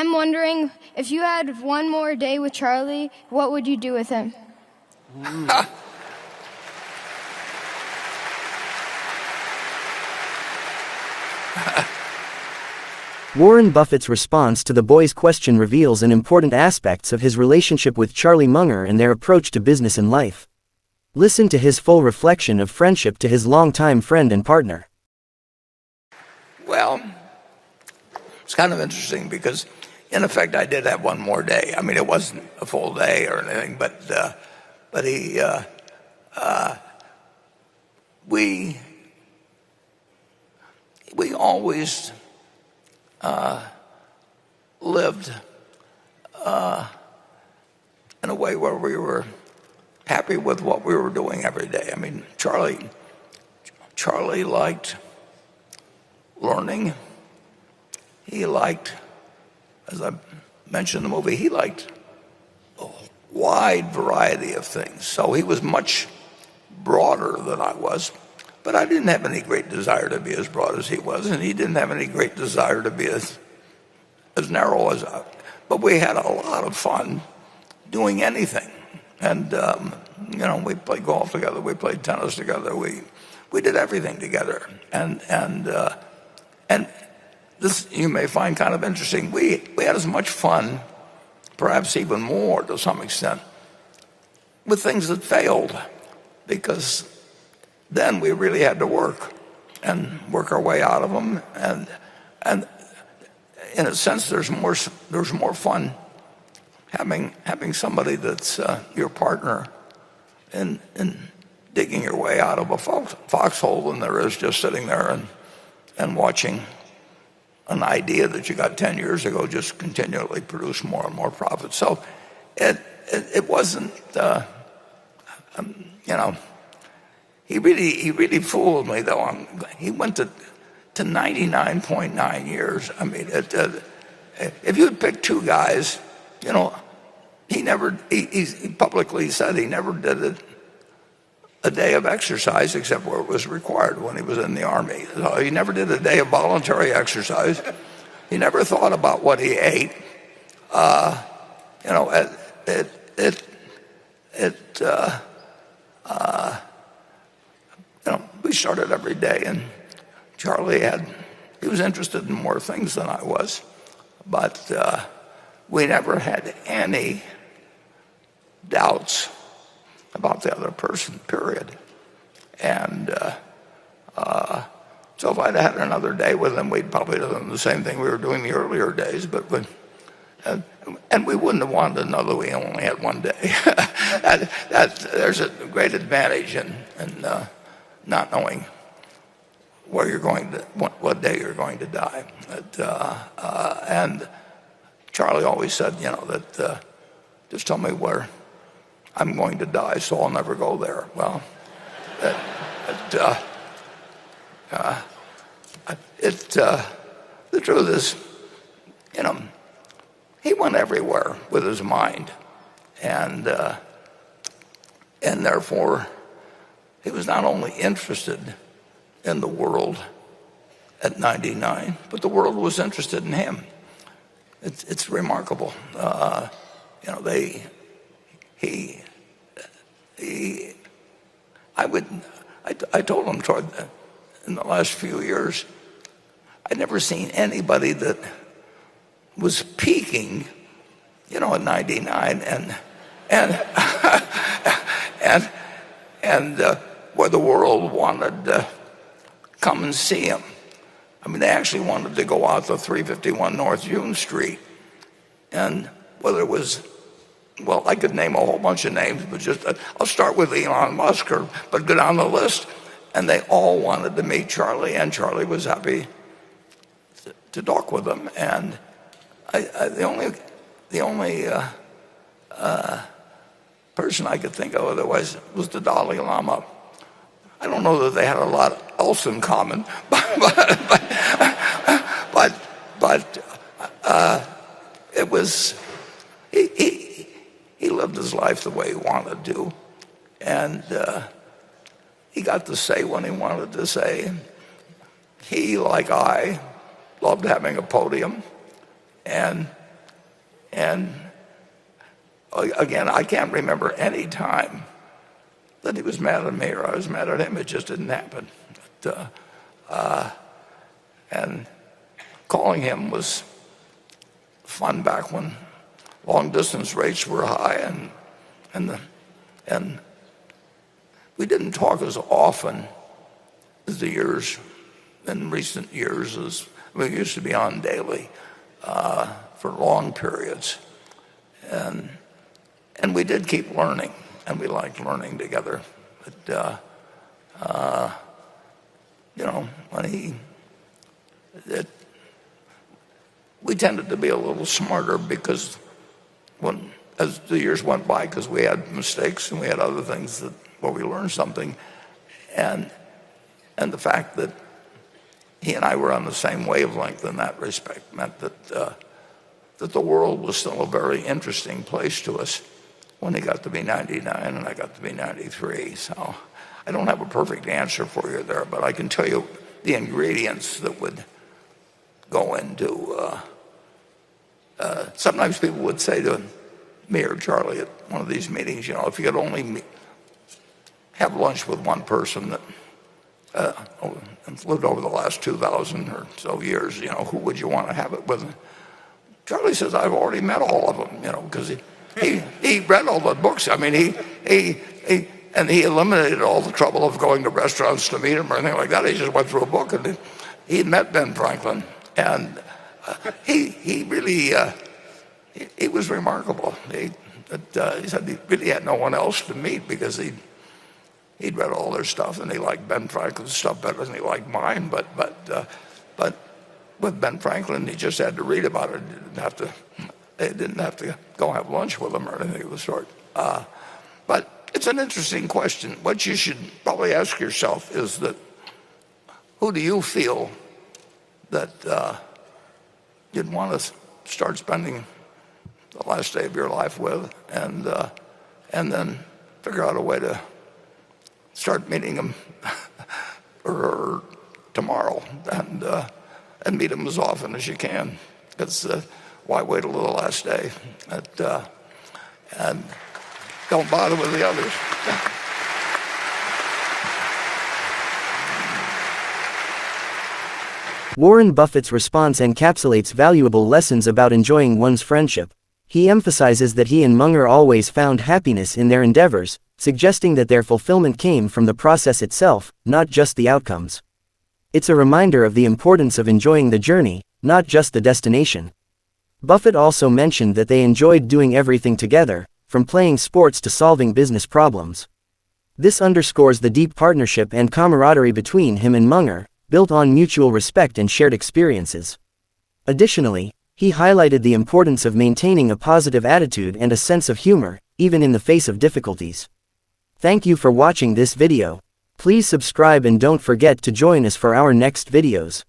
I'm wondering, if you had one more day with Charlie, what would you do with him? Warren Buffett's response to the boy's question reveals an important aspects of his relationship with Charlie Munger and their approach to business and life. Listen to his full reflection of friendship to his longtime friend and partner. Well, it's kind of interesting because, in effect, I did have one more day. I mean, it wasn't a full day or anything, but we always lived in a way where we were happy with what we were doing every day. I mean, Charlie liked learning. He liked, as I mentioned in the movie, he liked a wide variety of things. So he was much broader than I was. But I didn't have any great desire to be as broad as he was, and he didn't have any great desire to be as narrow as I. But we had a lot of fun doing anything. And, we played golf together, we played tennis together, we did everything together. And this you may find kind of interesting. We had as much fun, perhaps even more to some extent, with things that failed, because then we really had to work our way out of them. And in a sense, there's more fun having somebody that's your partner in digging your way out of a foxhole than there is just sitting there and watching an idea that you got 10 years ago just continually produce more and more profit. So it wasn't, he really fooled me, though. He went to 99.9 years. I mean, if you had picked two guys, he publicly said he never did a day of exercise except where it was required when he was in the Army. So he never did a day of voluntary exercise. He never thought about what he ate. We started every day, and Charlie he was interested in more things than I was, but we never had any doubts about the other person, period. And so if I'd had another day with him, we'd probably done the same thing we were doing the earlier days, and we wouldn't have wanted another. We only had one day. There's a great advantage in not knowing where you're going to, what day you're going to die. And Charlie always said, that just tell me where I'm going to die, so I'll never go there. Well, the truth is, he went everywhere with his mind, and therefore he was not only interested in the world at 99, but the world was interested in him. It's remarkable. I told him in the last few years, I'd never seen anybody that was peaking, at 99 and where the world wanted to come and see him. I mean, they actually wanted to go out to 351 North June Street, and whether it was, well, I could name a whole bunch of names, but just I'll start with Elon Musk, but go down the list, and they all wanted to meet Charlie, and Charlie was happy to talk with them. And the only person I could think of otherwise was the Dalai Lama. I don't know that they had a lot else in common, but it was he lived his life the way he wanted to, and he got to say what he wanted to say. He, like I, loved having a podium, and And again, I can't remember any time that he was mad at me or I was mad at him. It just didn't happen. And calling him was fun back when long distance rates were high, and we didn't talk as often as in recent years. As we used to be on daily for long periods, and we did keep learning, and we liked learning together. But we tended to be a little smarter because as the years went by, because we had mistakes and we had other things where we learned something, and the fact that he and I were on the same wavelength in that respect meant that the world was still a very interesting place to us when he got to be 99 and I got to be 93. So I don't have a perfect answer for you there, but I can tell you the ingredients that would go into. Sometimes people would say to me or Charlie at one of these meetings, if you could only have lunch with one person that lived over the last 2,000 or so years, who would you want to have it with? Charlie says, I've already met all of them, because he read all the books. I mean, he eliminated all the trouble of going to restaurants to meet him or anything like that. He just went through a book, and he had met Ben Franklin, and he really he was remarkable. He said he really had no one else to meet because he'd read all their stuff, and he liked Ben Franklin's stuff better than he liked mine. But with Ben Franklin, he just had to read about it. He didn't have to go have lunch with him or anything of the sort. But it's an interesting question. What you should probably ask yourself is that, who do you feel that you'd want to start spending the last day of your life with, and then figure out a way to start meeting them or tomorrow, and meet them as often as you can. Because why wait till the last day? And don't bother with the others. Warren Buffett's response encapsulates valuable lessons about enjoying one's friendship. He emphasizes that he and Munger always found happiness in their endeavors, suggesting that their fulfillment came from the process itself, not just the outcomes. It's a reminder of the importance of enjoying the journey, not just the destination. Buffett also mentioned that they enjoyed doing everything together, from playing sports to solving business problems. This underscores the deep partnership and camaraderie between him and Munger, built on mutual respect and shared experiences. Additionally, he highlighted the importance of maintaining a positive attitude and a sense of humor, even in the face of difficulties. Thank you for watching this video. Please subscribe and don't forget to join us for our next videos.